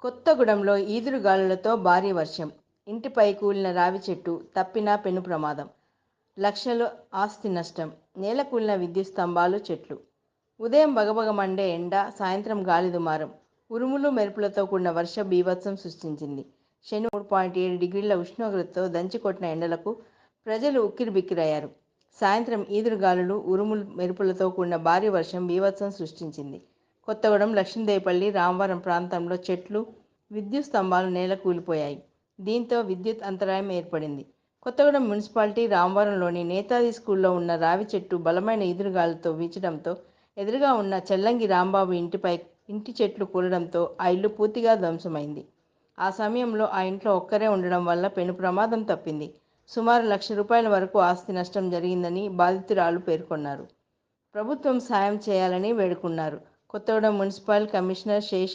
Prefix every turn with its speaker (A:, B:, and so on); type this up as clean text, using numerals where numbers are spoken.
A: కొత్తగూడెంలో ఈదురుగాలులతో భారీ వర్షం. ఇంటిపై కూలిన రావి చెట్టు, తప్పిన పెను ప్రమాదం. లక్షలు ఆస్తి నష్టం. నేలకూలిన విద్యుత్ స్తంభాలు, చెట్లు. ఉదయం భగభగ మండే ఎండ, సాయంత్రం గాలి దుమారం. ఉరుములు మెరుపులతో కూడిన వర్ష బీభత్సం సృష్టించింది. శని 3.7 డిగ్రీల ఉష్ణోగ్రతతో దంచికొట్టిన ఎండలకు ప్రజలు ఉక్కిరిబిక్కిరయ్యారు. సాయంత్రం ఈదురుగాలులు, ఉరుములు మెరుపులతో కూడిన భారీ వర్షం బీభత్సం సృష్టించింది. కొత్తగూడెం, లక్ష్మీదేవిపల్లి, రామవరం ప్రాంతంలో చెట్లు, విద్యుత్ స్తంభాలు నేలకూలిపోయాయి. దీంతో విద్యుత్ అంతరాయం ఏర్పడింది. కొత్తగూడెం మున్సిపాలిటీ రామవరంలోని నేతాజీ స్కూల్లో ఉన్న రావి చెట్టు బలమైన ఈదురుగాలులతో వీచడంతో ఎదురుగా ఉన్న చెల్లంగి రాంబాబు ఇంటి చెట్లు కూలడంతో ఆ ఇల్లు పూర్తిగా ధ్వంసమైంది. ఆ సమయంలో ఆ ఇంట్లో ఒక్కరే ఉండడం వల్ల పెను ప్రమాదం తప్పింది. సుమారు ₹1,00,000 వరకు ఆస్తి నష్టం జరిగిందని బాధితురాలు పేర్కొన్నారు. ప్రభుత్వం సాయం చేయాలని వేడుకున్నారు. కొత్తగూడెం మున్సిపల్ కమిషనర్ శేష